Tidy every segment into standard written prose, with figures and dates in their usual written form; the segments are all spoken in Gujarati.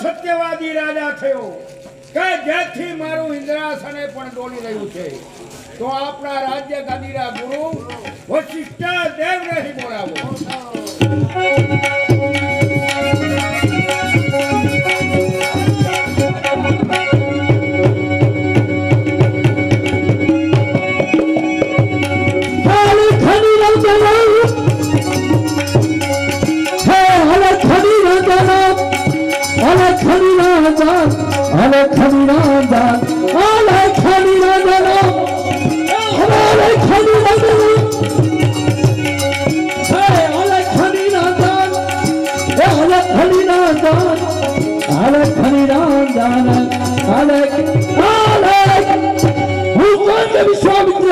સત્યવાદી રાજા થયો કે જેથી મારું ઇન્દ્રાસને પણ ડોલી રહ્યું છે તો આપણા રાજ્ય ગાદીના ગુરુ વશિષ્ઠ દેવને બોલાવો. વિશ્વામિત્ર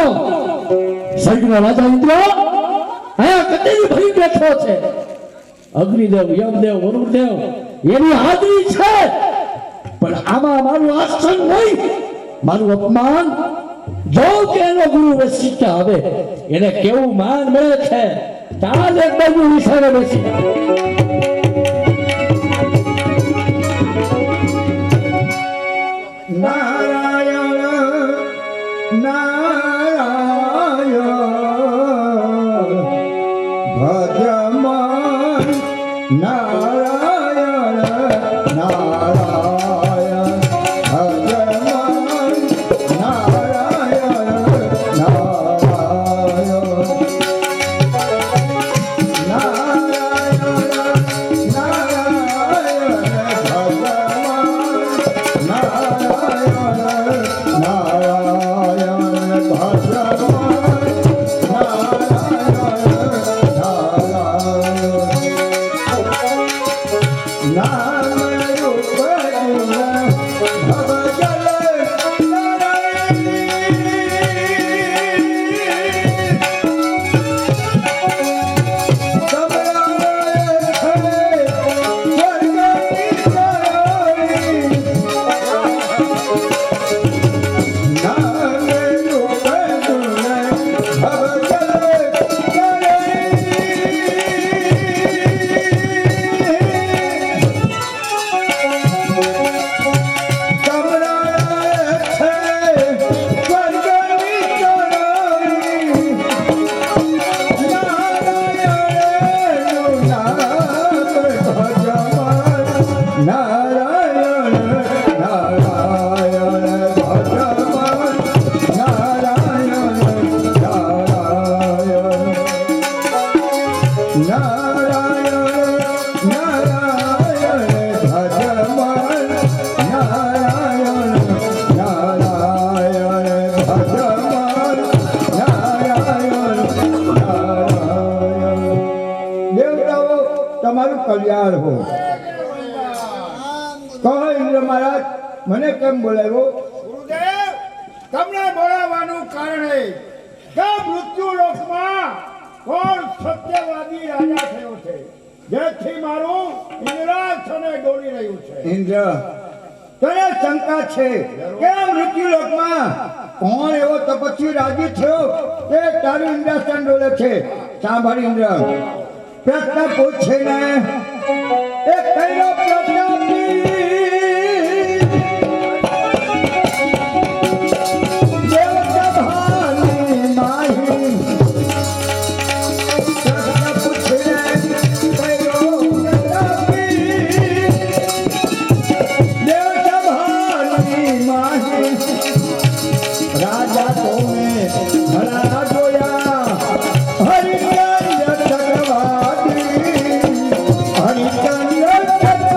સૈન્ય રાજા ઇન્દ્ર આયા કતેની ભરી બેઠો છે. અગ્નિદેવ, યમદેવ, વરુણદેવ એની હાજરી છે, પણ આમાં મારું આસન નહીં, મારું અપમાન. જો કે એનો ગુરુ વશિષ્ઠ આવે એને કેવું માન મળે છે. ચાલ એક બાજુ વિસારે બેસી. તમારું કલ્યાણ હો. કહો ઇન્દ્ર મહારાજ, મને કેમ બોલાવ્યો? ગુરુદેવ, તમને બોલાવવાનું કારણ કે મૃત્યુ લોકમાં કોણ સત્યવાદી રાજા થયો છે જેથી મારું ઇન્દ્રાસને ડોલી રહ્યું છે. ઇન્દ્ર, તને શંકા છે કે મૃત્યુ લોકમાં કોણ એવો તપસ્વી રાજી થયો કે તારું ઇન્દ્રાસન ડોલે છે? સાંભળ ઇન્દ્ર, પ્રશ્ન પૂછે ને એ કયો પ્રશ્ન? રાજા તોમે ભલા જોયા હરિચંદ્ર ચક્રવાદી, હરિચંદ્ર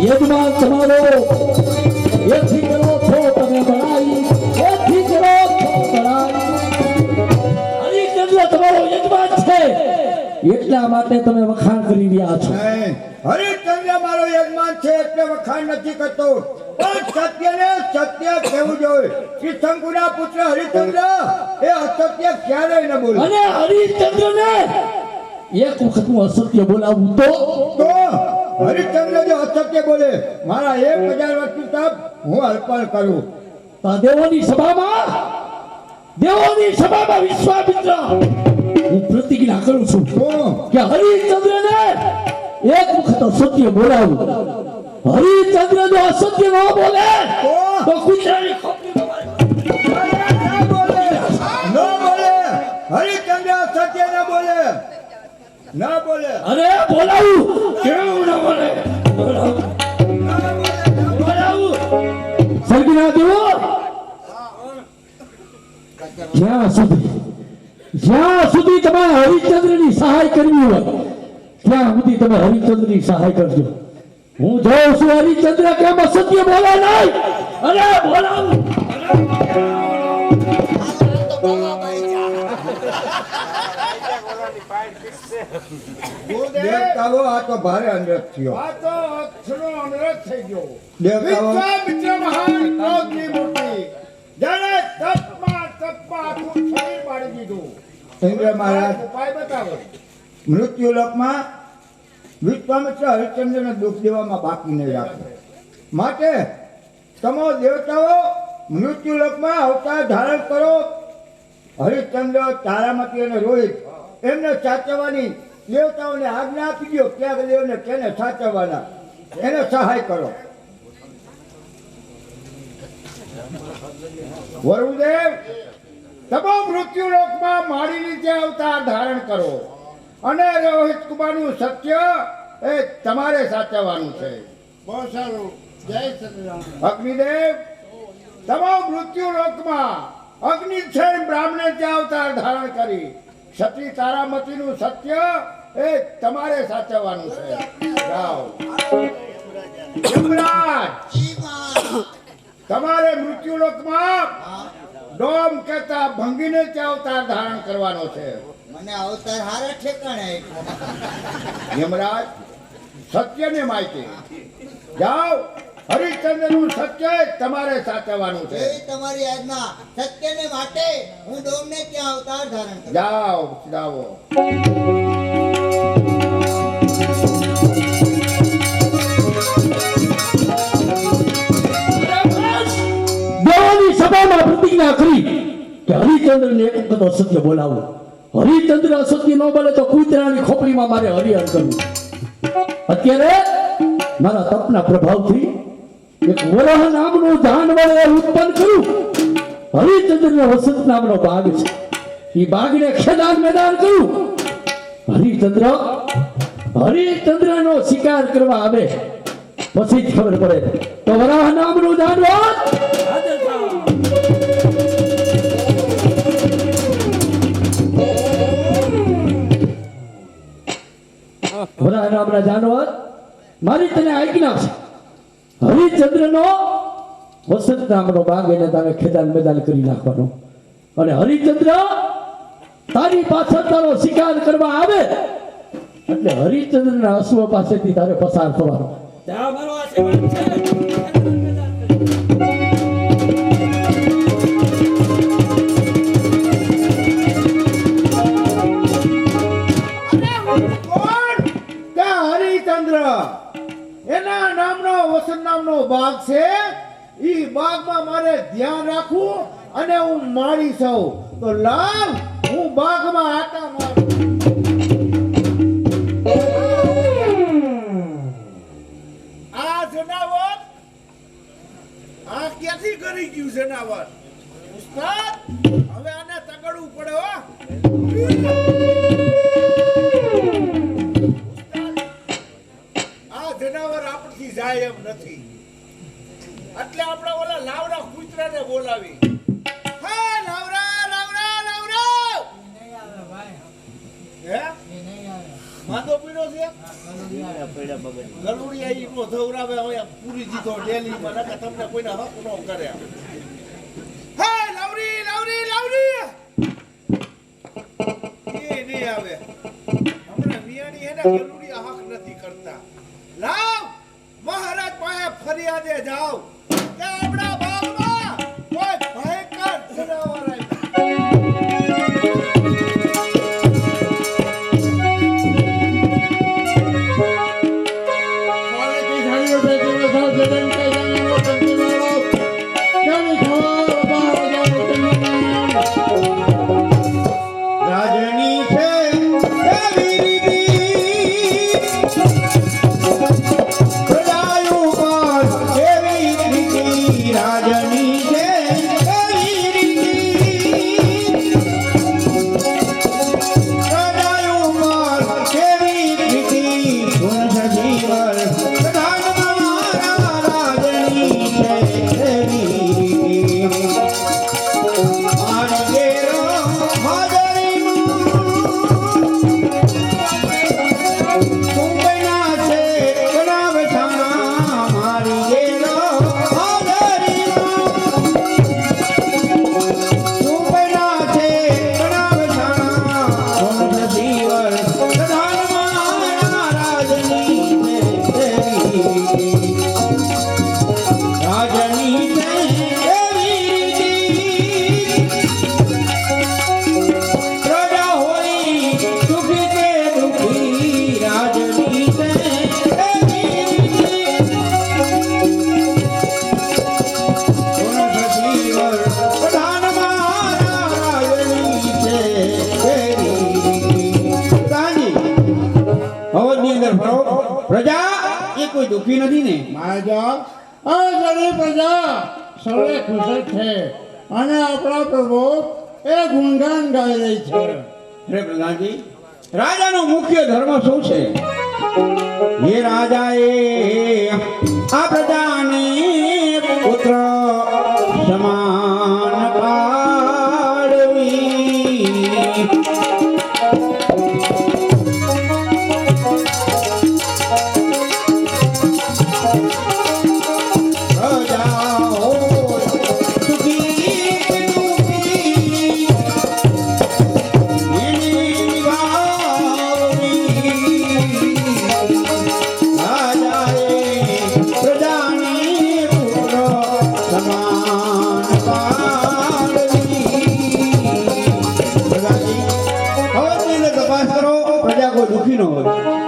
યજમાન તમારો એથી કરો છો તમે બળાઈ, એથી કરો છો બળાઈ. હરિચંદ્ર તમારો યજમાન છે એટલા માટે તમે વખાણ કરી રહ્યા છો. નહીં, હરિશ્ચંદ્ર મારો યજમાન છે એટલે વખાણ નથી કરતો, પણ સત્યને સત્ય કહેવું જોઈએ. ત્રિશંકુના પુત્ર હરિશ્ચંદ્ર એ અસત્ય ક્યારેય ન બોલે. અને હરિચંદ્રને એક વખત હું અસત્ય બોલાવું તો હરિશ્ચંદ્ર જો અસત્ય બોલે મારા 1000 વર્ષનું તપ હું અર્પણ કરું. આ દેવોની સભામાં વિશ્વામિત્ર હું પ્રતિજ્ઞા કરું છું કે હરિચંદ્રને એક વખત અસત્ય બોલાવું. હરિચંદ્ર જો અસત્ય ન બોલે તો કૂતરાની ખોપડી ન બોલે. હરિશ્ચંદ્ર સત્ય ન બોલે. અરે બોલાવું કેવું ન બોલે બોલાવું સર્ગના દેવો જ્યાં સુધી તમારે હરિચંદ્રની સહાય કરવી હોય ત્યાં સુધી તમે હરિચંદ્રની સહાય કરજો. હું જોઉં છું હરિચંદ્ર કેમ અસત્ય બોલે નહીં. અરે બોલાવું દેવતાઓ આ તો ભારે અનરથ થયો. આ તો અક્ષરો અનરથ થઈ ગયો. દેવતાઓ વિશ્વામિત્ર મહાન ક્રોધની મૂર્તિ જાણે તપમાં આખું શરીર પાડી દીધું. ઇન્દ્ર મહારાજ ઉપાય બતાવો. મૃત્યુલોકમાં વિશ્વામિત્ર હરિશ્ચંદ્રને દુઃખ દેવામાં બાકી નહીં રાખે. માટે તમો દેવતાઓ મૃત્યુલોકમાં અવતાર ધારણ કરો. હરિશ્ચંદ્ર, તારામતી અને રોહિત એમને સાચવવાની દેવતાઓને આજ્ઞા આપી દો. ક્યાં દેવને કેને સાચવવાના એને સહાય કરો. વરુદેવ તમો મૃત્યુલોકમાં મારી રીતે અવતાર ધારણ કરો અને રોહિત કુમારનું સત્ય એ તમારે સાચવવાનું છે. બહુ સારું. જય સચિદાનંદ. અગ્નિદેવ તમો મૃત્યુલોકમાં અગ્નિછેદ બ્રાહ્મણે ત્યાં અવતાર ધારણ કરી ક્ષત્રિય તારામતીનું સત્ય એ તમારે સાચવવાનું છે. જાઓ. યમરાજ તમારે મૃત્યુલોકમાં ડોમ કહેતા ભંગીને ત્યાં અવતાર ધારણ કરવાનો છે. મને અવતાર હારા ઠેકાણે યમરાજ સત્યને માહિતી જાઓ. હરિશ્ચંદ્રનું સત્ય તમારે સાચવવાનું છે. એ તમારી આજ્ઞા. સત્યને માટે હું ડોમને ત્યાં અવતાર ધારણ કરું. જાઓ જાઓ. દેવોની સભામાં પ્રતિજ્ઞા કરી કે હરિચંદ્રને એક વખત અસત્ય બોલાવું. હરિચંદ્ર અસત્ય ન બોલે તો કૂતરાની ખોપડીમાં મારે હરિહર કરવું. અત્યારે મારા તપના પ્રભાવથી એક વરાહ નામનું જાનવર ઉત્પન્ન કર્યું. હરિચંદ્રનો વસંત નામનો બાગ છે. એ બાગને ખેદાન મેદાન કર્યું. હરિચંદ્રનો શિકાર કરવા આવે પછી જ ખબર પડે તો વરાહ નામનું જાનવર હાજર થાવ. વરાહ નામના જાનવર મારી તને આજ્ઞા છે. હરિચંદ્રનો વસંત નામનો બાગ એને તારે ખેદાન મેદાન કરી નાખવાનો. અને હરિચંદ્ર તારી પાછળ તારો શિકાર કરવા આવે એટલે હરિચંદ્રના અશ્વ પાસેથી તારે પસાર થવાનો. ત્યાં મારો આશીર્વાદ છે. હરિચંદ્ર એના નામનો વસંત નામનો બાગ છે. ઈ બાગમાં મારે ધ્યાન રાખવું અને હું માળી છું તો લાવ હું બાગમાં આટા મારું. આ જનાવર આ ક્યાંથી કરી ગયું જનાવર? ઉસ્તાદ હવે આને તગડવું પડે હો. જનાવર આપણાથી જાય એમ નથી એટલે આપણે ઓલા લાવડા કૂતરાને બોલાવી. હા લાવડા લાવડા લાવડા. હે માંદો પીડો છે ગલુડિયા ઈ નો ધવરાવે હવે પૂરી જીતો ડેલી માં નકા તમને કોઈને હક નો કરે હે લાવરી લાવરી લાવરી એ નહીં આવે હમણાં મિયાણી હે ને ગલુડિયા હક નથી કરતા લાવ મહારાજ પાસે ફરિયાદે જાવ કે આપણા બાગમાં કોઈ ભયંકર જનાવર આવ્યા રાજની છે એવી રીતિ પ્રજાયું પર એવી રીતિ રાજની છે એવી રીતિ પ્રજાયું પર એવી રીતિ ગુણ સજીવર પ્રધાન મારા રાજની છે એવી રીતિ મારી ઘેરો પ્રજા એ કોઈ દુખી નથી ને મહારાજ આ જરી પ્રજા સર્વે ખુશ છે અને આપણા પ્રભુ એ ગુણગાન ગાઈ રહી છે. હે પ્રધાનજી રાજાનો મુખ્ય ધર્મ શું છે? હે રાજાએ આ પ્રજાને પુત્ર સમાન પાડવી. દુખી ન હોય.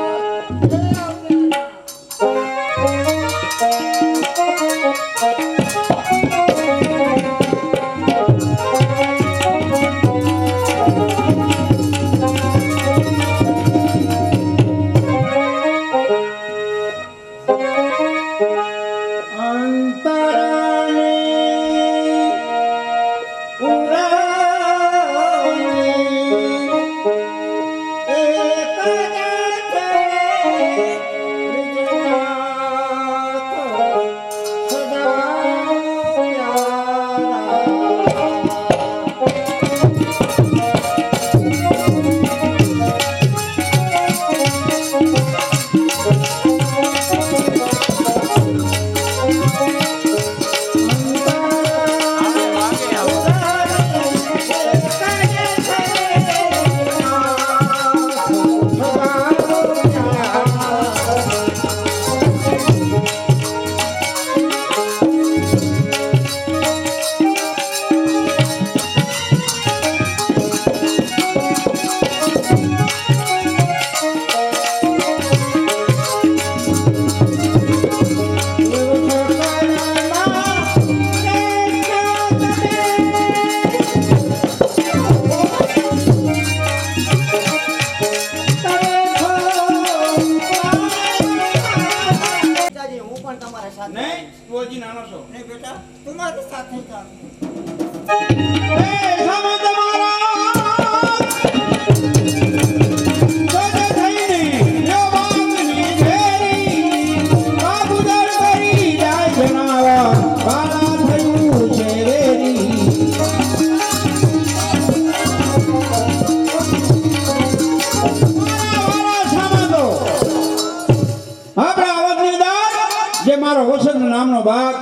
જે મારો વસંત નામનો બાગ,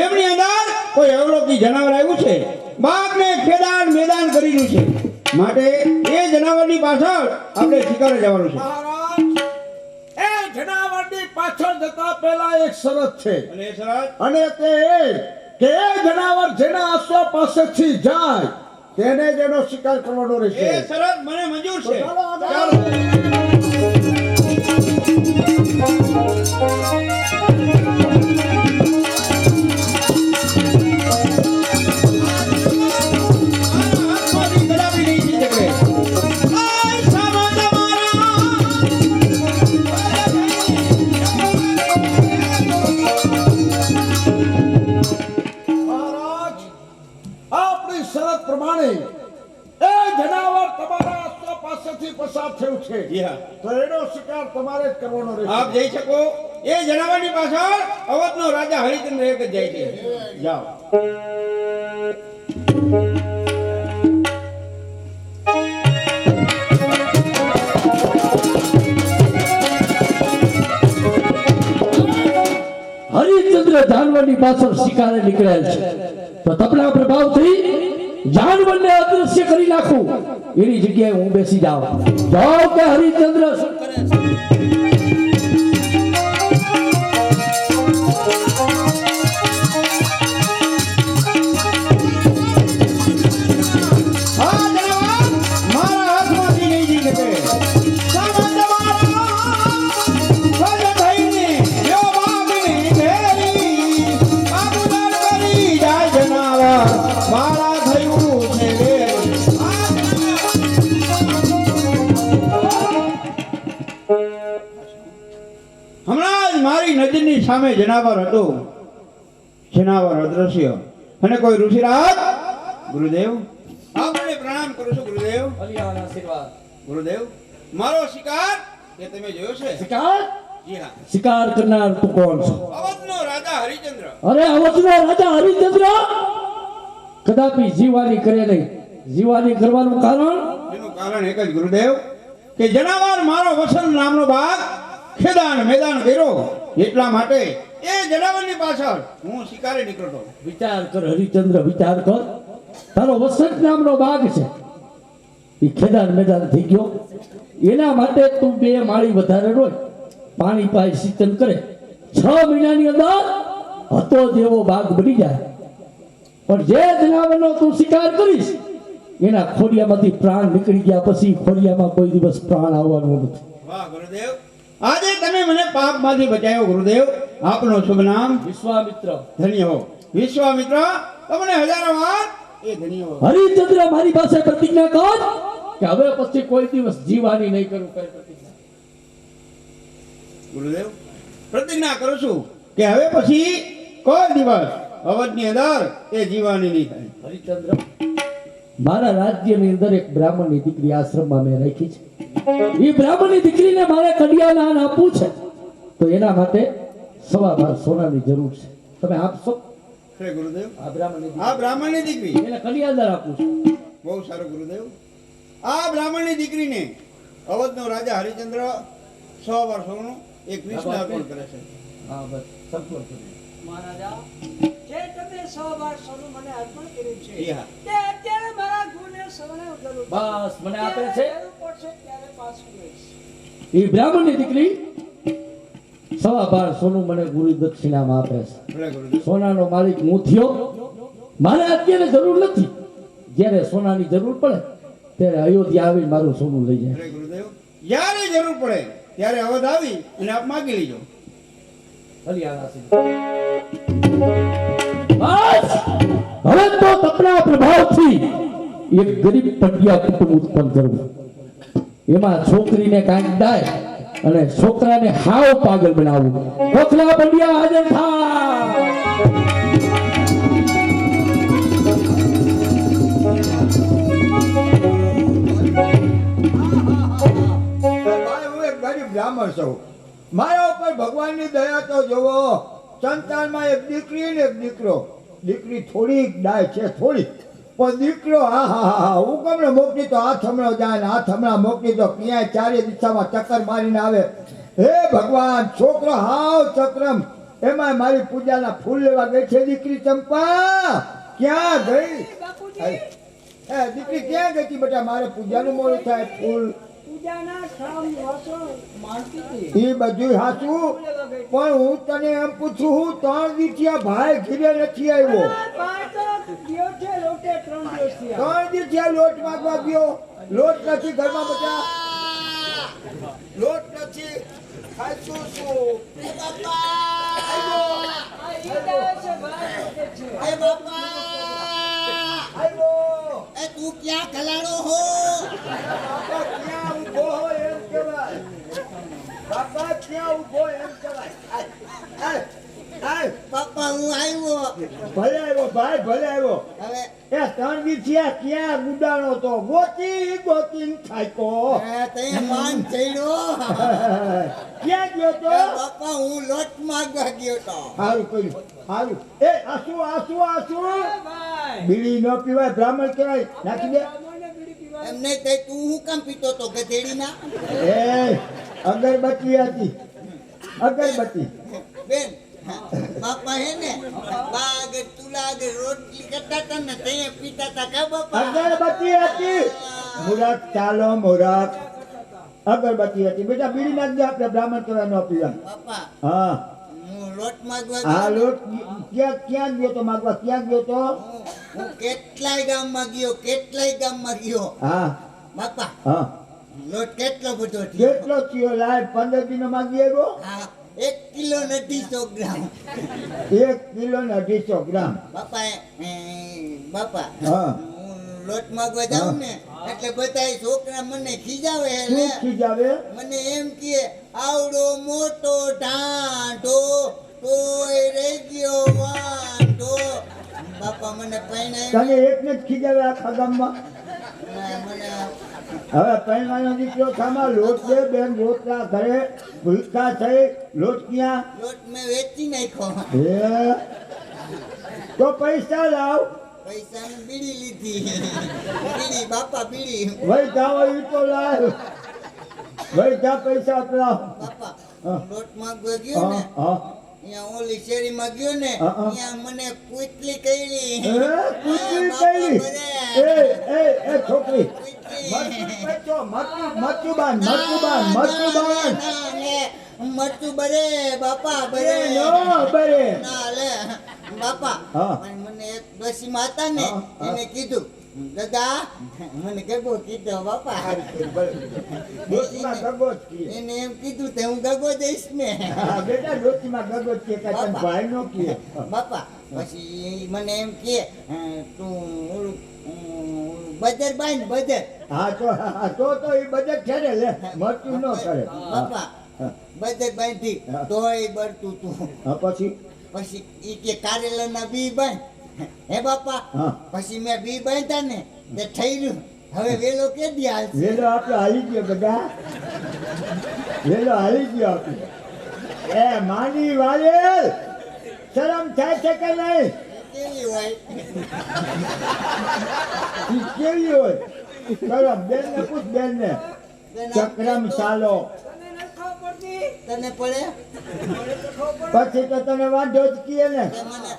એમની અંદર કોઈ અવલોકી જનાવર આવ્યું છે. બાગને ખેદાન મેદાન કર્યું છે, માટે એ જનાવરની પાછળ આપણે શિકારે જવાનું છે. મહારાજ, એ જનાવરની પાછળ જતા પહેલા એક શરત છે, અને એ શરત અને તે એ કે એ જનાવર જેના આશ્વા પાસેથી જાય તેને જેનો શિકાર કરવાનો એ રહેશે. શરત મને મંજૂર છે. ચાલો, આગળ. ચાલો. હાથમાંથી ગલાબી નહીં થઈ શકે. આય સામા મહારાજ, આપણી શરત પ્રમાણે એ જનાવર તમારા આશ્વા પાસેથી પસાર થયું છે, જી હા. તો એનો શિકાર તમારે જ કરવાનો રહેશે. આપ જઈ શકો. એ જનાવરની પાછળ અવધનો રાજા હરિચંદ્ર એક જ જાય છે. જાઓ. હરિશ્ચંદ્ર જાનવરની પાછળ શિકારે નીકળ્યા છે, તો તપના પ્રભાવથી જાનવરને અદૃશ્ય કરી નાખું. એની જગ્યાએ હું બેસી જાઉં કે હરિશ્ચંદ્ર શું કરે છે. આ જનાવર મારા હાથમાંથી નહીં જઈ શકે. સામંત મારા સજ થઈને યો બાગને ઘેરી, આબુદાર કરી જાય જનાવર મારા થયું છે વેરી. આ હમણાં જ મારી નજરની સામે જનાવર હતું. જનાવર અદ્રશ્ય અને કોઈ ઋષિરાજ. ગુરુદેવ, આપને પ્રણામ કરું છું. ગુરુદેવ, હરિયાના આશીર્વાદ. ગુરુદેવ, મારો શિકાર એ તમે જોયો છે? શિકાર જી હા. શિકાર કરનાર તું કોણ છો? અવધનો રાજા હરિચંદ્ર. અરે અવધનો રાજા હરિશ્ચંદ્ર કદાપી જીવાની કરે નહીં. જીવાની કરવાનું કારણ એનું કારણ એક જ ગુરુદેવ, કે જનાવર મારો વસંત નામનો બાગ ખેદાન મેદાન કર્યો, એટલા માટે એ જનાવરની પાછળ હું શિકારે નીકળતો. વિચાર કર હરિચંદ્ર, વિચાર કર. તારો વસંત નામનો બાગ છે, એ ખેદાન મેદાન થઈ ગયો. એના માટે તું 2 માળી વધારે રોય, પાણી પાય, સિંચન કરે, 6 મહિનાની અંદર હતો જેવો બાગ બની જાય. પણ જે જનાવરનો તું શિકાર કરીશ એના ખોડિયામાંથી પ્રાણ નીકળી ગયા પછી ખોડિયામાં કોઈ દિવસ પ્રાણ આવવાનું નથી. વાહ ગુરુદેવ, આજે તમે મને પાપમાંથી બચાવ્યો. ગુરુદેવ, આપનો શુભ નામ? વિશ્વામિત્ર. ધન્ય હો. વિશ્વામિત્ર, તમને હજારો વાર એ ધન્ય હો. હરિચંદ્ર મારી પાસે પ્રતિજ્ઞા કર કે હવે પછી કોઈ દિવસ જીવાની નહીં કરું. કઈ પ્રતિજ્ઞા? ગુરુદેવ, પ્રતિજ્ઞા કરું છું કે હવે પછી કોઈ દિવસ અવધની અંદર એ જીવાની નહીં થાય. હરિચંદ્ર, મારા રાજ્યની અંદર એક બ્રાહ્મણની દીકરી આશ્રમમાં મેં રાખી છે. એ બ્રાહ્મણની દીકરીને મારે કન્યાદાન આપવું છે, તો એના માટે 12 સોનાની જરૂર છે. તમે આપશો? હે ગુરુદેવ, આ બ્રાહ્મણની દીકરી, આ બ્રાહ્મણની દીકરી. એને કન્યાદાન આપવું છે. બહુ સારું ગુરુદેવ. આ બ્રાહ્મણની દીકરીને અવધનો રાજા હરિચંદ્ર 100 વર્ષોનું એક વિષ્ણુ અર્પણ કરે છે. હા બસ, સંપૂર્ણ કરી. મહારાજા, જે તમે 100 વાર સોનું મને અર્પણ કર્યું છે, જી હા. તે અત્યારે મારા ગુરુને સૌને જરૂર છે. બસ, મને આપે છે. જ્યારે જરૂર પડશે ત્યારે પાછું લઈશ. એ બ્રાહ્મણની દીકરી 12 સોનું મને ગુરુ દક્ષિણામાં આપે છે. ભલે ગુરુદેવ. સોનાનો માલિક હું થયો. મારે અત્યારે જરૂર નથી. જ્યારે સોનાની જરૂર પડે ત્યારે અયોધ્યા આવી મારું સોનું લઈ જાય. ભલે ગુરુદેવ. જ્યારે જરૂર પડે ત્યારે અવધ આવી અને આપ માગી લેજો. હરિયાણા સિંહ. બસ, હવે તો તપના પ્રભાવથી એક ગરીબ પંડ્યા કુટુંબ ઉત્પન્ન કરવું. એમાં છોકરીને કાંઈક દાય અને છોકરાને હાવ પાગલ બનાવવું. કોખલા પંડ્યા હાજર થા. ભાઈ, હું એક ગરીબ બ્રાહ્મણ છું. મારા ઉપર ભગવાનની દયા તો જોવો. સંતાનમાં એક દીકરી ને એક દીકરો. દીકરી થોડીક ડાય છે, થોડીક, પણ દીકરો હા હા હા હું કમને મોકલી તો હાથ હમણો જાય ને હાથ હમણાં મોકલી તો ક્યાંય ચારે દિશામાં ચક્કર મારીને આવે. હે ભગવાન, છોકરો હાવ ચક્રમ એમાં મારી પૂજાના ફૂલ લેવા ગઈ છે દીકરી ચંપા. ક્યાં ગઈ? બાપુજી એ દીકરી ક્યાં ગઈ હતી બેટા? મારે પૂજાનું મોડું થાય. ફૂલ પૂજાના કામ વાસણ માંડતી હતી. એ બધું હાચું, પણ હું તને એમ પૂછું, હું 3 દિવસથી ભાઈ ઘીરે નથી આવ્યો. ભાઈ તો ગયો છે લોટે 3 દિવસ થયા. 3 દિવસથી લોટ માંગવા ગયો. લોટ નથી ઘરમાં બેટા, લોટ નથી. ખાઈશું શું? એ બાપા આ ઈંડા છે ભાઈ લોટે છે. એ બાપા આવ્યો. એ તું ક્યાં ખલાડો હો? બાપા ક્યાં ઊભો હોય એમ કહેવાય. બાપા ક્યાં ઊભો એમ કહેવાય. આય, આય. બાપા હું આવ્યો. ભલે આવ્યો ભાઈ, ભલે આવ્યો. હવે એ 3 દિવસથી ક્યાં ગુડાણો તો ગોતી ગોતી થાકો. તે માન ચડ્યો. ક્યાં ગયો તો? બાપા હું લોટ માંગવા ગયો તો. સારું કર્યું, સારું. એ આસુ આસુ આસુ. એ ભાઈ બીડી ન પીવાય, બ્રાહ્મણ કહેવાય. નાખી દે. બ્રાહ્મણને બીડી પીવા એમ નહીં તે તું હું કામ પીતો તો ગધેડીના? એ અગરબત્તી હતી, અગરબત્તી. બેન બાપા હે ને બા આગળ તુલા આગળ રોટલી કરતા હતા ને તે પીતા હતા કા બાપા? અગરબત્તી હતી. મુરાદ ચાલો મુરાદ. અગરબત્તી હતી બેટા. બીડી નાખ દે. આપણે બ્રાહ્મણ કહેવાય, ન પીવા. બાપા હા હું લોટ માંગવા આ ગયો. લોટ ક્યાં ક્યાં ગયો તો માગવા? ક્યાં ગયો તો? હું કેટલાય ગામમાં ગયો, કેટલાય ગામમાં ગયો. હા બાપા હા. લોટ કેટલો બધો થયો? કેટલો થયો? લાય 15 દિનો માગી આવ્યો. હા 1 કિલો ને 250 ગ્રામ. 1 કિલો ને 250 ગ્રામ. બાપા બાપા હા. હું લોટ માંગવા જાઉં ને એટલે બધાય છોકરા મને ખીજાવે શું એટલે ખીજાવે? મને એમ કે આવડો મોટો ઢાંઢો તોય રહી ગયો વાંઢો. બાપા મને પૈણાય તને એકને જ ખીજાવે આખા ગામમાં? મને હવે પૈણાનો દીકરો થામા. લોટ દે બેન. રોટલા ઘરે ભૂખા થઈ. લોટ ક્યાં? લોટ મેં વેચી નાખ્યો. હે તો પૈસા લાવ. પૈસા ની બીડી લીધી. બીડી બાપા બીડી. વહી જાઓ ઈ તો લાવ. વહી જા પૈસા આપલાવ. બાપા હા. લોટ માંગવા ગયો ને હા હા. અહીંયા ઓલી શેરીમાં ગયો ને હા, હા. ત્યાં મને કુટલી કરી. એ કૂતરી કઈ? એ છોકરી મરચું બચો, મરચું બાંધ, મરચું બાંધ, મરચું બાંધ. મરચું બરે બાપા એ બરે. નો બરે. ના લે બાપા હા. પણ મને એક ડોશીમાં હતા ને હા, હા. એને કીધું દાદા મને ગગો કીધો બાપા. ડોશીમાં ગગો જ કીએ. એને એમ કીધું તે હું ગગો દઈશ ને. હા, બેટા ડોશીમાં ગગો જ કીએ, કાંઈ તને ભાઈ નો કીએ. બાપા પછી મને એમ કે તું ઓલું બજર બાંધ બજર. હા તો એ બજેટ છે ને, લે મરચું ન કરે. બાપા હા. બજર બાંધી હા. તોય બળતું તું. હા પછી? પછી ઈ કે કારેલાના બી બાંધ. હે બાપા હા. પછી મેં બી બાંધ્યા ને તે થઈ રહ્યું. હવે વેલો કે દી હાલશે? વેલો આપણે હાલી ગયો બધા. વેલો હાલી ગયો આપણે. એ માની વાલેલ, શરમ થાય છે કે નહીં? કેવી હોય? ઈ કેવી હોય? શરમ. બેન ને પૂછ, બેન ને. ચક્રમ ચાલો. તને નથી ખબર પડતી? તને પડે? મને તો ખબર પડે. પછી તો તને વાંધો જ કીએ ને. તે મને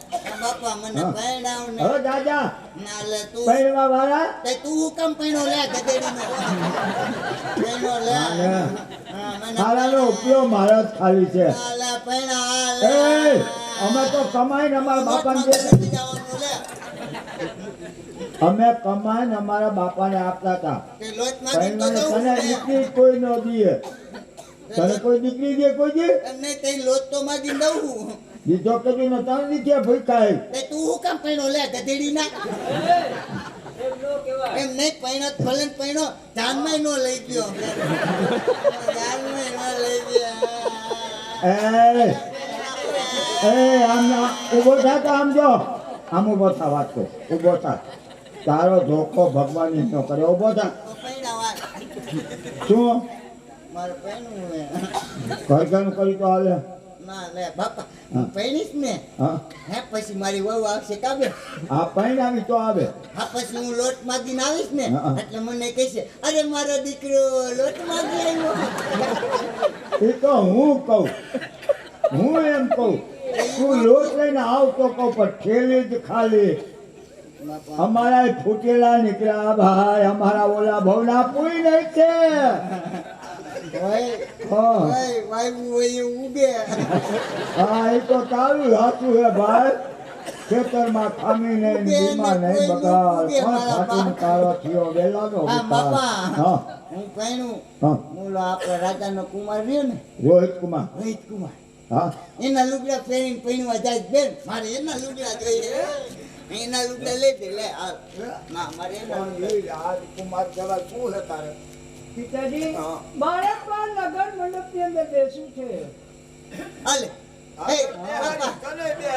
બાપા મને હા. પરણાવ ને. હવે દાદા ના લે તું પૈણવા વાળા. તે તું હું કેમ પૈણો લે ગધેડીનો? પૈણો લે. હા. હા, મને હાલાનો ઉપયોગ મારો જ ખાલી છે. ના લે પૈણા હા એ લે. અમે તો કમાઈને અમારા બાપાને દે. નથી જવાનું લે. અમે કમાઈને અમારા બાપાને આપતા હતા. તે લોટ માંગી તો પૈણાને દઉં તને ને. દીકરી કોઈ ન દીએ. તને કોઈ દીકરી દે કોઈ દે? એમ નહીં તે લોટ તો માંગી દઉં. દીધો કદી ન તને દીધે ભૂખાય. તે તું હું કેમ પૈણો લે ગધેડીના? એમ નો કહેવાય. એમ નહીં પૈણો તો ભલે ને પૈણો જાનમાં નો લઈ ગયો. જાનમાં નો લઈ ગયા. આમ ઊભો થા તો આમ જો. આમ ઊભો થા, વાત કર. ઊભો થા. તારો ધોકો ભગવાન ન કરે. ઊભો થા. તો પૈણા વાત. શું મારે પૈણું હે. ઘરઘરનું કરી તો હાલે? ના લે બાપા હું પૈણીશ ને હા. હે પછી મારી વહુ આવશે કાબે. આ પૈણાવી તો આવે. હા પછી હું લોટ માંગીને આવીશ ને હા. એટલે મને કહેશે અરે મારો દીકરો લોટ માંગી આવ્યો. એ તો હું કહું. હું એમ કહું. એ તું લોટ લઈને આવ તો કહું પણ ઠેલી જ ખાલી બાપા અમારા ફૂટેલા નીકળ્યા ભાઈ અમારા ઓલા ભવના પૂરી નહીં છે ભાઈ હા ભાઈ વાયુ હોય ઉગે હા એ તો તારું સાચું હે ભાઈ ખેતરમાં ખામી નહીં બીમાર નહીં બગાડ પણ ખાતું તારો થયો વેલાનો હા બાપા હા હું કહેનું હા ઓલો આપણા રાજાનો કુમાર રહ્યો ને રોહિત કુમાર રોહિત કુમાર હા એના લુગડા પહેરીને પૈણવા જાય છે બેન મારે એના લુગડા જોઈએ એના લુગડા લઈ દે લે હાલ. ના મારે એના રાજકુમાર જવા શું છે તારે પિતાજી હા. મારે પણ લગન મંડપની અંદર બેસવું છે હાલે એ બાપા કને બે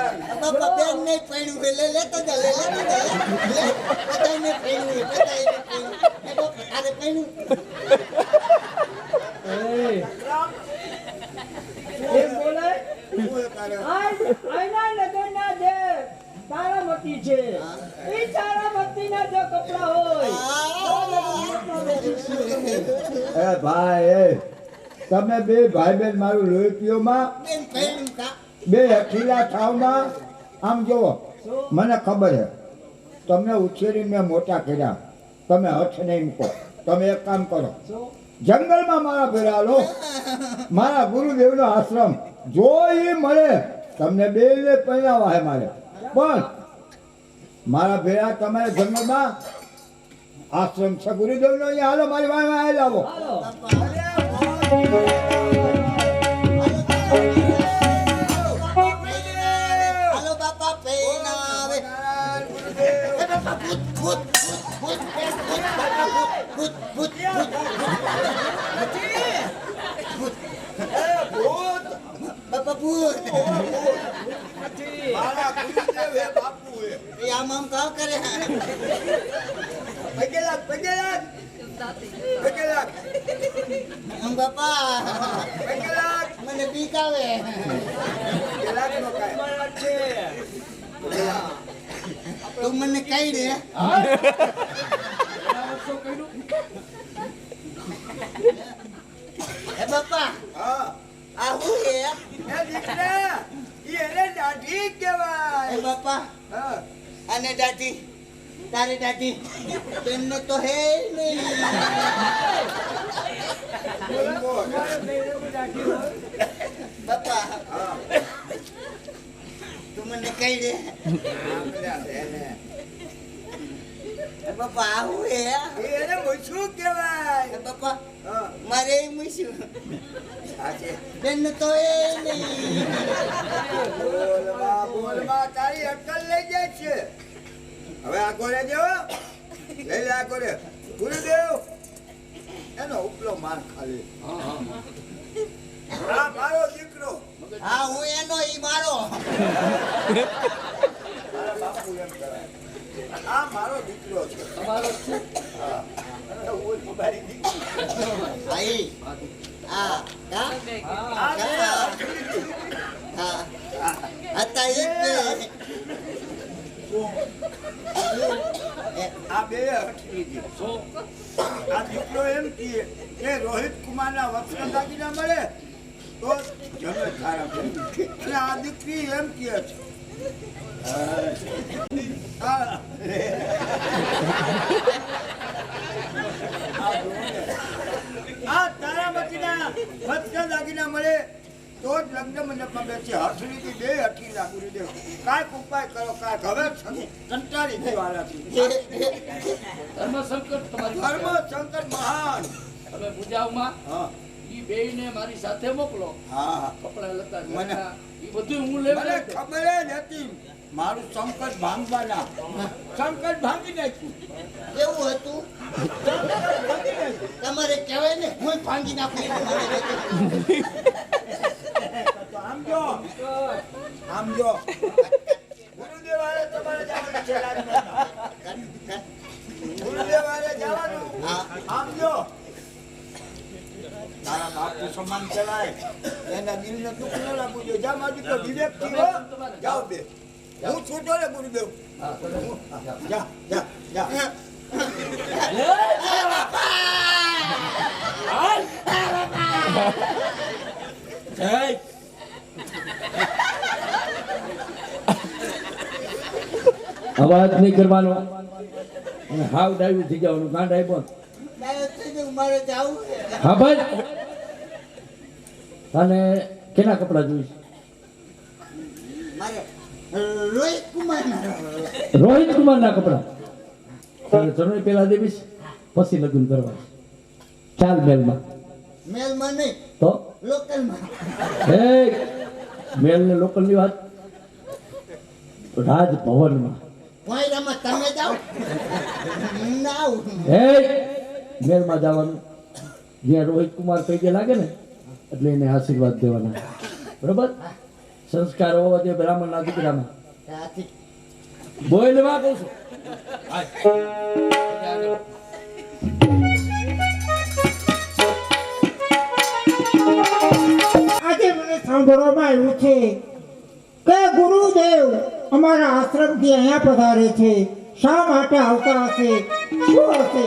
બાપા બેન નહીં પૈણું હોય લે લેતો જા લે લેતો જા લે બધાને પૈણું હોય બધાને પૈણું એ બાપા તારે પૈણું એમ બોલાય શું છે તારે આના લગનના જે તારામતી છે એ તારામતીના જે કપડા હોય તો લગન મંડપમાં બેસીશું. એ ભાઈ એ તમે બે ભાઈ બેન મારું લોહી પીઓમાં બેન પૈણું કા બે અખીલા ઠાવમાં આમ જુઓ મને ખબર છે તમને ઉછેરીને મેં મોટા કર્યા તમે હઠ નહીં મૂકો તમે એક કામ કરો શું? જંગલમાં મારા ભેરા લો મારા ગુરુદેવનો આશ્રમ જો એ મળે તમને બે પહેરાવા હે મારે પણ મારા ભેરા તમારે જંગલમાં આશ્રમ છે ગુરુદેવનો અહીંયા હાલો મારી વાય વાય લાવો હાલો હાલો બાપા પૈણા આવે એ બાપા ભૂત ભૂત ભૂત ભૂત ભૂત ભૂત બાપા ભૂત મારા ગુરુદેવ હે બાપુ હે એ આમ આમ કામ કરે પગેલાક પગેલાક પગેલાક આમ બાપા પગેલાક મને બીક આવે પગેલાક નો કાય મારા છે તું મને કહી દે એ બાપા હા આ હું હે એ દીકરા ઈ એને દાઢી એ કહેવાય બાપા હા અને દાદી તારે દાદી તેમને તો હે નહીં બાપા તું મને કહી દે એ બાપા આવું હે એને મૂછું કહેવાય એ બાપા હા મારે એ મૂછ્યું સાચે તેમને તો હે નહીં બોલવા તારી અક્કલ લઈ જાય છે હવે આ કોરે જો લઈ લે આ કોરે ગુરુદેવ એનો ઉપલો માર ખાલી આ મારો દીકરો હા હું એનો ઈ મારો મારા બાપુ એમ કહેવાય આ મારો દીકરો છે તમારો શું હા ઓય તમારી દીકરી આઈ આ કા આ બે હા હતા ઈ જ આ બે હઠી લીધી આ દીકરો એમ કહે કે રોહિત કુમારના વસ્ત્ર દાગીના મળે તો જમે તારા અને આ દીકરી એમ કહે છે આ તારામતીના વસ્ત્ર દાગીના મળે તો જ લગ્ન મંડપમાં બેસી હઠડીથી બે હઠી લાગુ દે કાંઈક ઉપાય કરો કાંઈક હવે કંટાળી ગયો આનાથી ધર્મ સંકટ તમારી ધર્મ શંકર મહાન તમે પૂજાઓમાં હા ઈ બેયને મારી સાથે મોકલો હા કપડા લતા મને- ઈ બધું હું લેવા મને ખબર જ હતી મારું સંકટ ભાંગવાના સંકટ ભાંગી નાખ્યું કેવું હતું તમારે કહેવાય ને હું ભાંગી નાખું તો આમ જો ગુરુદેવ હારે તમારે જવાનું છે રાજમાં. ગુરુદેવ હારે જવાનું હા. આમ જો તારા બાપુ સમાન કહેવાય એના દિલને દુઃખ ન લાગવું જોઈએ જા મારી તો વિવેક થયો જાઓ બે હું છૂટો ને ગુરુદેવ જા જા જા જય અવાજ નહીં કરવાનો અને હાવ ડાયું થઈ જવાનું ગાંડાઈ બંધ. ડાયો થઈ ગયો, મારે જાવું છે. હા ભાઈ અને કેના કપડા જોઈશ? મારે રોહિત કુમારના રોહિત કુમારના કપડા. તારે જનોઈ પેલા દેવીશ પછી લગ્ન કરવા છે. ચાલ મેલમાં. મેલમાં નહીં, તો લોકલમાં. એ મેલ ને લોકલ ની વાત રાજભવનમાં. વાયરામાં તમે જાઓ. ના આવું. એ મેલમાં જવાનું જ્યાં રોહિત કુમાર પૈકી લાગે ને એટલે એને આશીર્વાદ દેવાના. બરોબર? સંસ્કાર હોવા જોઈએ બ્રાહ્મણના દીકરામાં. ત્યાંથી બોલવા કહું છું. આજે મને સાંભળવામાં આવ્યું છે કે ગુરુદેવ અમારા આશ્રમથી અહીંયા પધારે છે. શા માટે આવતા હશે? શું હશે?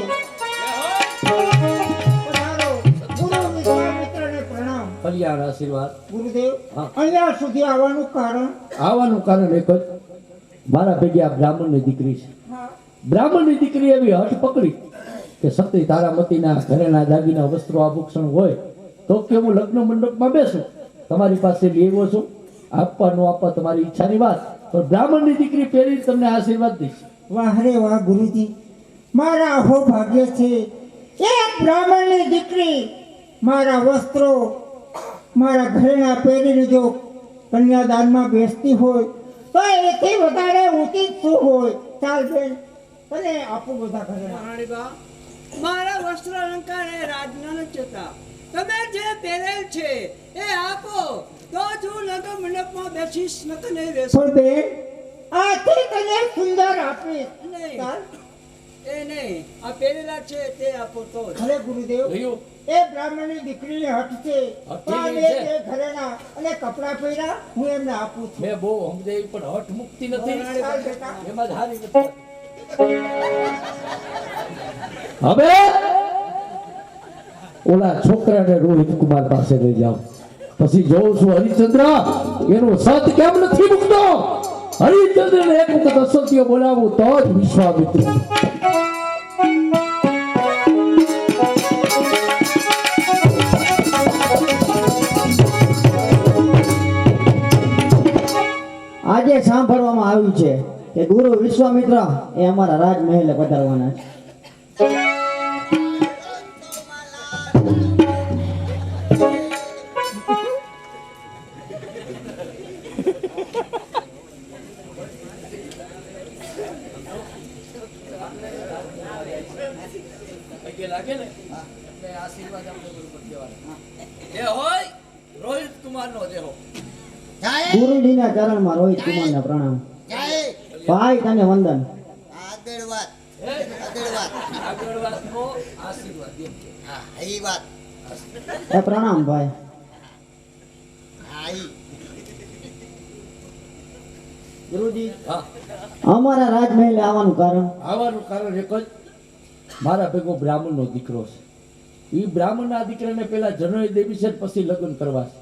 પધારો. ગુરુ વિશ્વામિત્રને પ્રણામ. કલ્યાણ આશીર્વાદ. ગુરુદેવ, હા. અહીંયા સુધી આવવાનું કારણ? આવવાનું કારણ એક જ, મારા ભેગી આ બ્રાહ્મણની દીકરી છે. બ્રાહ્મણની દીકરી એવી હઠ પકડી કે સતી તારામતીના ઘરેના દાગીના વસ્ત્રો આભૂષણ હોય તો કે હું લગ્ન મંડપમાં બેસું. તમારી પાસે લેવો છું, આપવા ન આપવા તમારી ઈચ્છાની વાત, પણ બ્રાહ્મણની દીકરી પહેરી તમને આશીર્વાદ દઈશ. વાહ રે વાહ ગુરુજી, મારા અહો ભાગ્ય છે. એક બ્રાહ્મણની દીકરી મારા વસ્ત્રો મારા ઘરેણા પહેરીને જો કન્યાદાનમાં બેસતી હોય તો એથી વધારે ઉચિત શું હોય? ચાલ બેન, તને આપું બધા ઘરેણા. રાણીબા, મારા વસ્ત્ર અલંકાર એ રાજના નથી જતા. તમે જે પહેરેલ છે એ આપો તો જ હું લગ્ન મંડપમાં બેસીશ, નકર નહીં બેસું. પણ બેન, આથી તને સુંદર આપીશ. નહીં. ચાલ. એ નહીં, આ પહેરેલા છે તે આપો તો જ. અરે ગુરુદેવ, જોયું? એ બ્રાહ્મણની દીકરીની હઠ છે. તો આ હઠની બે છે. જે ઘરેણા અને કપડાં પહેર્યા હું એમને આપું છું. મેં બહુ સમજાવી પણ હઠ મુક્તિ નથી. ચાલ બેટા. એમાં જ હારી નથી. હવે ઓલા છોકરાને રોહિત કુમાર પાસે લઈ જાઓ. પછી જોઉં છું હરિચંદ્ર એનું સત કેમ નથી મૂકતો. હરિચંદ્રને એક વખત અસત્ય બોલાવું તો જ વિશ્વામિત્ર. આજે સાંભળવામાં આવ્યું છે કે ગુરુ વિશ્વામિત્ર એ અમારા રાજમહેલે પધારવાના છે. પગે લાગે ને એટલે આશીર્વાદ આપણે બરોબર દેવાના. જે હોય રોહિત કુમારનો દેહો. જાય ગુરુજીના ચરણમાં રોહિત કુમારને પ્રણામ. જાય. ભાઈ તને વંદન. આગળ વાત. હે? આગળ વાત. આગળ વાતનો આશીર્વાદ દે. હા, એ વાત. એ પ્રણામ ભાઈ. હા, ઈ. ગુરુજી, હા, અમારા રાજમહેલે આવવાનું કારણ? આવવાનું કારણ એક જ, મારા ભેગો બ્રાહ્મણનો દીકરો છે. એ બ્રાહ્મણના દીકરાને પેલા જનોઈ દેવી છે પછી લગ્ન કરવા છે.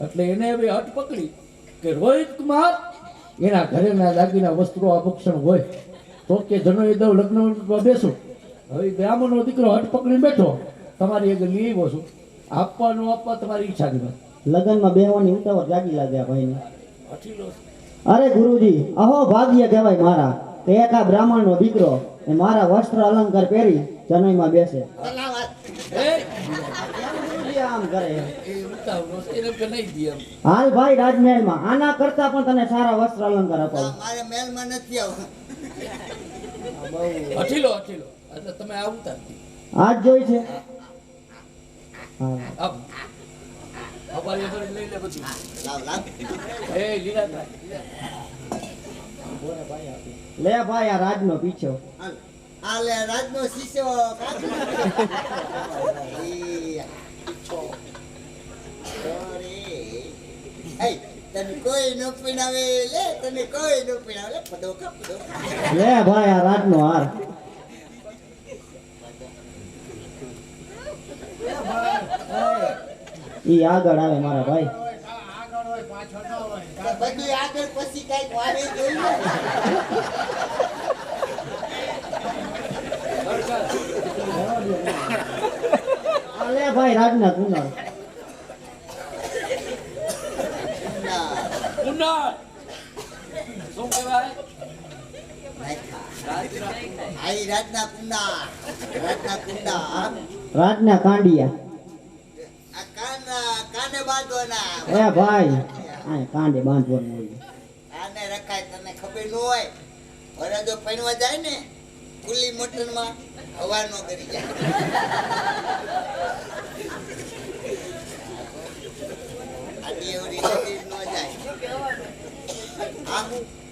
એટલે એને હવે હટ પકડી કે રોહિત કુમાર એના ઘરેના દાગીના વસ્ત્રો આભૂષણ હોય તો કે જનોઈ દઉં લગ્નમાં બેસું. હવે બ્રાહ્મણનો દીકરો હટ પકડી બેઠો, તમારી આગળ લઈ આવ્યો છું. આપવા ન આપવા તમારી ઈચ્છાની વાત. લગ્નમાં બેહવાની ઉતાવળ જાગી લાગે આ ભાઈને. હઠીલો છે. અરે ગુરુજી, અહો ભાગ્ય કહેવાય મારા કે એક આ બ્રાહ્મણનો દીકરો એ મારા વસ્ત્ર અલંકાર પહેરી જનોઈમાં બેસે. પેલા વાત. એ ગુરુજી આમ કરે. એ ઉતાવળો છે, એને કે નહીં દે એમ. હાલ ભાઈ રાજમહેલમાં આના કરતા પણ તને સારા વસ્ત્ર અલંકાર ના, અપાવું. મારે મેલમાં નથી આવવું. હઠીલો હઠીલો એટલે તમે આવતા જ નહીં. આજ જોઈ છે. હા. આપ અમારી આગળ લઈ લે પછી. લાવ, લાવ. એ લીલા લે ભાઈ આ રાજનો પીછો. હાલ. આ લે રાજનો શિષ્ય કાઢી. ઈ. અરે. એ, તને કોઈ ન પીણાવે લે, તને કોઈ ન પીણાવે લે. પદોકા, પદોકા. લે ભાઈ આ રાજનો હાર. ઈ આગળ આવે મારા ભાઈ. બધું આગળ પછી કઈક વારે જોઈએ. ભાઈ રાજના કુંડળ કુંડળ શું કહેવાય આઈ રાજના કુંડા રાજના કાંડિયા આ કાને બાંધવાના એ ભાઈ આ કાંડે બાંધવાનું હોય કાને રખાય તને ખબર ન હોય ઓરે જો પૈણવા જાય ને ખુલ્લી મોટરમાં હવા નો કરી જાય આડી એવડી લગી ન જાય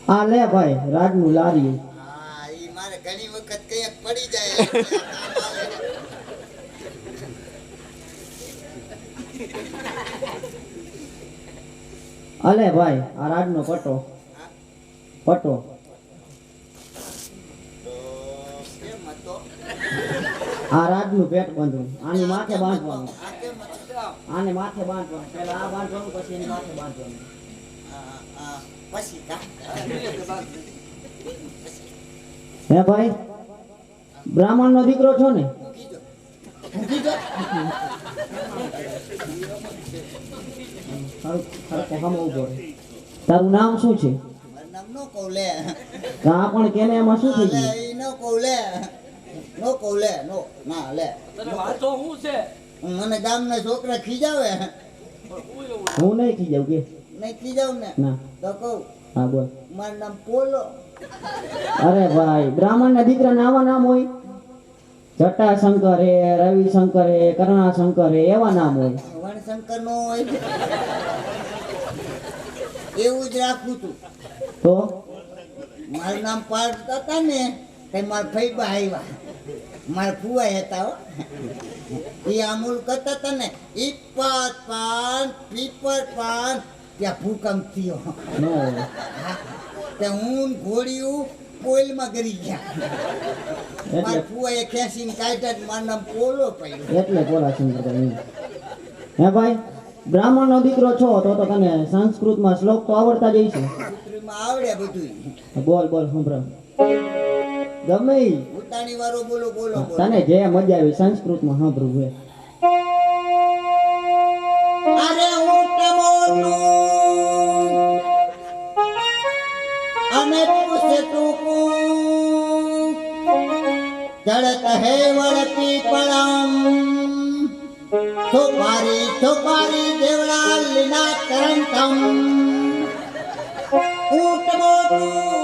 આ લે ભાઈ રાજનું લારી હા ઈ મારે ઘણી વખત કઈક પડી જાય અલે ભાઈ આ રાજનો પટો તો કેમ હતો આ રાજનું પેટ બાંધવું આની માથે બાંધવાનું આ કેમ હતો આને માથે બાંધવાનું પહેલા આ બાંધવાનું પછી એની માથે બાંધવાનું પછી કા હે ભાઈ બ્રાહ્મણનો દીકરો છો ને તારું નામ શું છે મારું નામ નો કહું લે કા પણ કેને એમાં શું થઈ લે ગયું ઈ નો કહું લે નો કહું લે નો ના લે તને વાતો શું છે મને ગામના છોકરા ખીજાવે હું નહીં થઈ જાઉં કે નહીં ખીજાવ ને ના તો કહું હા બોલ મારું નામ પોલો અરે ભાઈ બ્રાહ્મણના દીકરાના આવા નામ હોય જટાશંકર હે રવિશંકર હે કરણાશંકર હે એવા નામ હોય વણશંકર નો હોય એવું જ રાખું છું તો મારું નામ પાડતા હતા ને તે મારા ફઈબા આવ્યા મારા ફુવાઈ હતા હો એ અમૂલ કરતા હતા ને ઈપાત પાન પીપર પાન ત્યાં ભૂકંપ થયો નો હોય. તે હું ઘોડિયું પોઈલમાં ગરી ગયા એટલે મારા ફુવાએ ખેંચીને કાઢ્યા જ મારું નામ પોલો પડ્યો એટલે પોલાશંકર કહ્યું. હે ભાઈ બ્રાહ્મણનો દીકરો છો તો તને સંસ્કૃતમાં શ્લોક તો આવડતા જ હશે પુત્રીમાં આવડે બધું બોલ બોલ સંભળાવ ગમે ઈ. ઉતાણી વાળો બોલો બોલો બોલો તને જે મજા આવી સંસ્કૃતમાં સાંભળવું હે અરે ઊંટ મોટું અને પૂછે ટૂંકું ચડત હે વળતી પળમ છોપારી છોપારી દેવડા લીના કરંતમ ઊંટ મોટું